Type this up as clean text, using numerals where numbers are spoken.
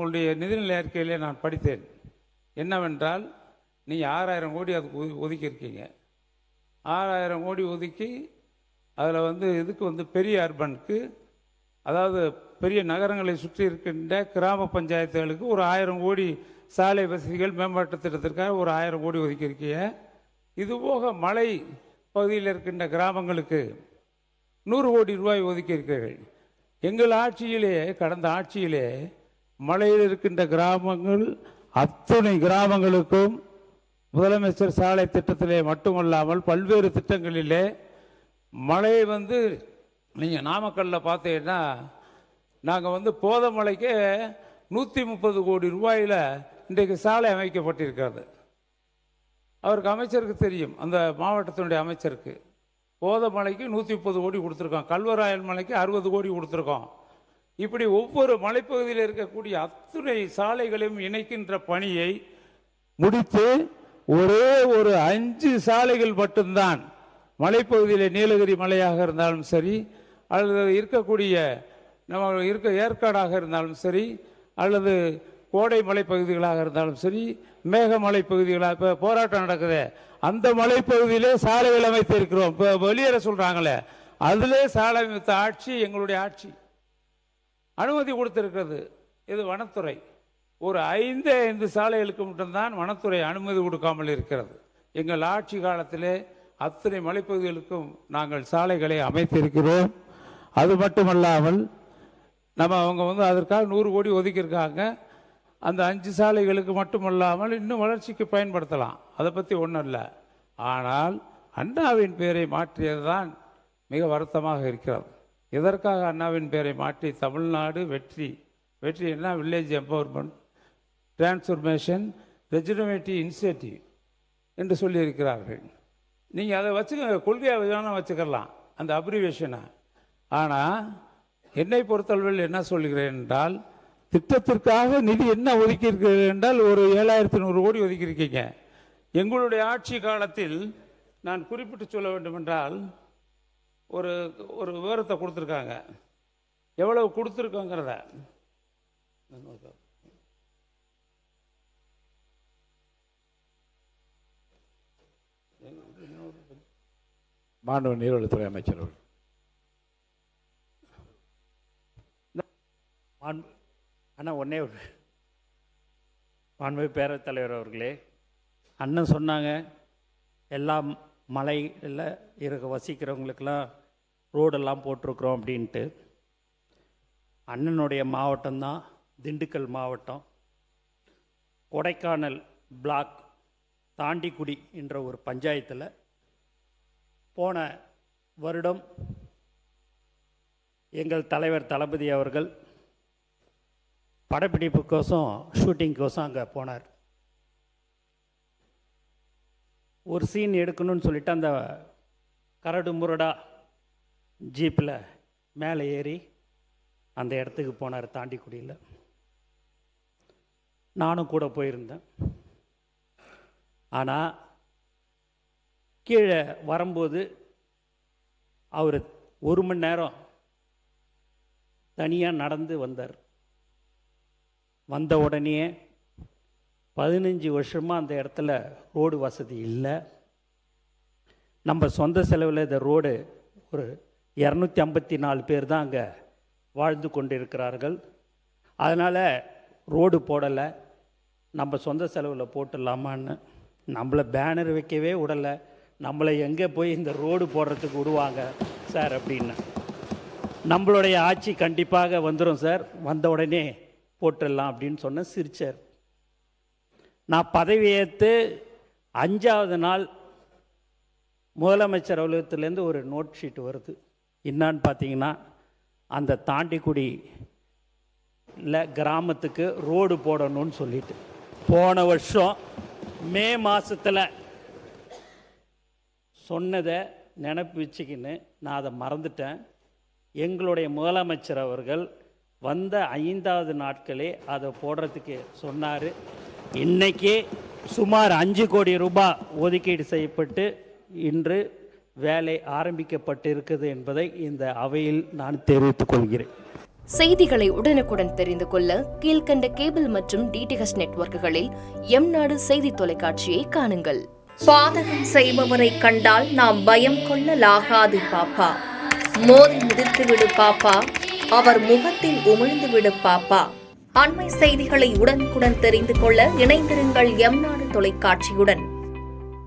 உங்களுடைய நிதிநிலை அறிக்கையிலே நான் படித்தேன். என்னவென்றால், நீங்கள் 6000 கோடி அதுக்கு ஒதுக்கியிருக்கீங்க. 6000 கோடி ஒதுக்கி அதில் இதுக்கு பெரிய அர்பனுக்கு, அதாவது பெரிய நகரங்களை சுற்றி இருக்கின்ற கிராம பஞ்சாயத்துகளுக்கு ஒரு 1000 கோடி சாலை வசதிகள் மேம்பாட்டு திட்டத்திற்காக ஒரு 1000 கோடி ஒதுக்கியிருக்கீங்க. இதுபோக மலை பகுதியில் இருக்கின்ற கிராமங்களுக்கு 100 கோடி ரூபாய் ஒதுக்கியிருக்கிறீர்கள். எங்கள் ஆட்சியிலே, கடந்த ஆட்சியிலே மலையில் இருக்கின்ற கிராமங்கள் அத்தனை கிராமங்களுக்கும் முதலமைச்சர் சாலை திட்டத்திலே மட்டுமல்லாமல் பல்வேறு திட்டங்களிலே மழை நீங்கள் நாமக்கல்லில் பார்த்தீங்கன்னா, நாங்கள் போதமலைக்கு 130 கோடி ரூபாயில் இன்றைக்கு சாலை அமைக்கப்பட்டிருக்கிறது. அவருக்கு அமைச்சருக்கு தெரியும், அந்த மாவட்டத்தினுடைய அமைச்சருக்கு. போதமலைக்கு 130 கோடி கொடுத்துருக்கோம், கல்வராயன் மலைக்கு 60 கோடி கொடுத்துருக்கோம். இப்படி ஒவ்வொரு மலைப்பகுதியில் இருக்கக்கூடிய அத்துணை சாலைகளையும் இணைக்கின்ற பணியை முடித்து ஒரே ஒரு 5 சாலைகள் மட்டும்தான் மலைப்பகுதியில், நீலகிரி மலையாக இருந்தாலும் சரி, அல்லது இருக்கக்கூடிய நம்ம ஏற்காடாக இருந்தாலும் சரி, அல்லது கோடை மலைப்பகுதிகளாக இருந்தாலும் சரி, மேகமலை பகுதிகளாக இப்போ போராட்டம் நடக்குது, அந்த மலைப்பகுதியிலே சாலைகள் அமைத்திருக்கிறோம். இப்போ வெளியேற சொல்கிறாங்களே, அதிலே சாலை அமைத்த ஆட்சி எங்களுடைய ஆட்சி. அனுமதி கொடுத்திருக்கிறது இது வனத்துறை. ஒரு 5 சாலைகளுக்கு மட்டும்தான் வனத்துறை அனுமதி கொடுக்காமல் இருக்கிறது. எங்கள் ஆட்சி காலத்திலே அத்தனை மலைப்பகுதிகளுக்கும் நாங்கள் சாலைகளை அமைத்திருக்கிறோம். அது மட்டுமல்லாமல் அவங்க அதற்காக 100 கோடி ஒதுக்கியிருக்காங்க. அந்த 5 சாலைகளுக்கு மட்டுமல்லாமல் இன்னும் வளர்ச்சிக்கு பயன்படுத்தலாம், அதை பற்றி ஒன்றும் இல்லை. ஆனால் அண்ணாவின் பெயரை மாற்றியது தான் மிக வருத்தமாக இருக்கிறது. எதற்காக அண்ணாவின் பெயரை மாற்றி தமிழ்நாடு வெற்றி என்ன, வில்லேஜ் எம்பவர்மெண்ட் டிரான்ஸ்ஃபர்மேஷன் ரெஜுனவேட்டிவ் இனிஷியேட்டிவ் என்று சொல்லியிருக்கிறார்கள். நீங்கள் அதை வச்சுக்க, கொள்கையாக வேணால் வச்சுக்கலாம் அந்த அப்ரிவேஷனை. ஆனால் என்னை பொறுத்தளவில் என்ன சொல்கிறேன் என்றால், திட்டத்திற்காக நிதி என்ன ஒதுக்கியிருக்கிறீர்கள் என்றால் ஒரு 7100 கோடி ஒதுக்கியிருக்கீங்க. எங்களுடைய ஆட்சி காலத்தில் நான் குறிப்பிட்டு சொல்ல வேண்டும் என்றால், ஒரு ஒரு விவரத்தை கொடுத்துருக்காங்க, எவ்வளவு கொடுத்துருக்கோங்கிறத. மாண்பு நீர்வளத்துறை அமைச்சர் அவர்கள். அண்ணா ஒன்றே ஒரு மாண்பு பேரவைத் தலைவர் அவர்களே, அண்ணன் சொன்னாங்க எல்லாம் மலையில் வசிக்கிறவங்களுக்கெல்லாம் ரோடெல்லாம் போட்டிருக்கிறோம் அப்படின்ட்டு. அண்ணனுடைய மாவட்டம்தான் திண்டுக்கல் மாவட்டம். கொடைக்கானல் பிளாக் தாண்டிக்குடி என்ற ஒரு பஞ்சாயத்தில் போன வருடம் எங்கள் தலைவர் தளபதி அவர்கள் படப்பிடிப்புக்கோசம், ஷூட்டிங்கோசம் அங்கே போனார். ஒரு சீன் எடுக்கணும்னு சொல்லிட்டு அந்த கரடு முரடா ஜீப்பில் மேலே ஏறி அந்த இடத்துக்கு போனார், தாண்டிக்குடியில். நானும் கூட போயிருந்தேன். ஆனால் கீழே வரும்போது அவர் 1 மணி நேரம் தனியாக நடந்து வந்தார். வந்த உடனே 15 வருஷமாக அந்த இடத்துல ரோடு வசதி இல்லை. நம்ம சொந்த செலவில் இந்த ரோடு ஒரு 254 பேர் தான் அங்கே வாழ்ந்து கொண்டிருக்கிறார்கள். அதனால் ரோடு போடலை, நம்ம சொந்த செலவில் போட்டுடலாமான்னு. நம்மளை பேனர் வைக்கவே விடலை, நம்மளை எங்கே போய் இந்த ரோடு போடுறதுக்கு விடுவாங்க சார் அப்படின்னு. நம்மளுடைய ஆட்சி கண்டிப்பாக வந்துடும் சார், வந்த உடனே போட்டுடலாம் அப்படின்னு சொன்ன சிரிச்சார். நான் பதவியேற்று 5வது நாள் முதலமைச்சர் அலுவலகத்திலேருந்து ஒரு நோட் ஷீட் வருது. என்னான்னு பார்த்தீங்கன்னா, அந்த தாண்டிக்குடியில் கிராமத்துக்கு ரோடு போடணும்னு சொல்லிட்டு போன வருஷம் மே மாதத்தில் சொன்னதை நினப்பு வச்சுக்கின்னு நான் அதை மறந்துட்டேன். எங்களுடைய முதலமைச்சர் அவர்கள் வந்த 5வது நாட்களே அதை போடுறதுக்கு சொன்னார். இன்றைக்கி சுமார் 5 கோடி ரூபாய் ஒதுக்கீடு செய்யப்பட்டு இன்று வேலை ஆரம்பிக்கப்பட்டிருக்குது என்பதை இந்த அவையில் நான் தெரிவித்துக் கொள்கிறேன். செய்திகளை உடனுக்குடன் தெரிந்து கொள்ள கீழ்க்கண்ட கேபிள் மற்றும் டிடிஹெச் நெட்வொர்க்குகளில் எம்நாடு செய்தி தொலைக்காட்சியை காணுங்கள். பாதகம் செய்பவரை கண்டால் நாம் பயம் கொள்ளலாகாது பாப்பா. மோதி மிதித்து விடு பாப்பா, அவர் முகத்தில் உமிழ்ந்து விடு பாப்பா. அண்மை செய்திகளை உடனுக்குடன் தெரிந்து கொள்ள இணைந்திருங்கள் எம்நாடு தொலைக்காட்சியுடன்.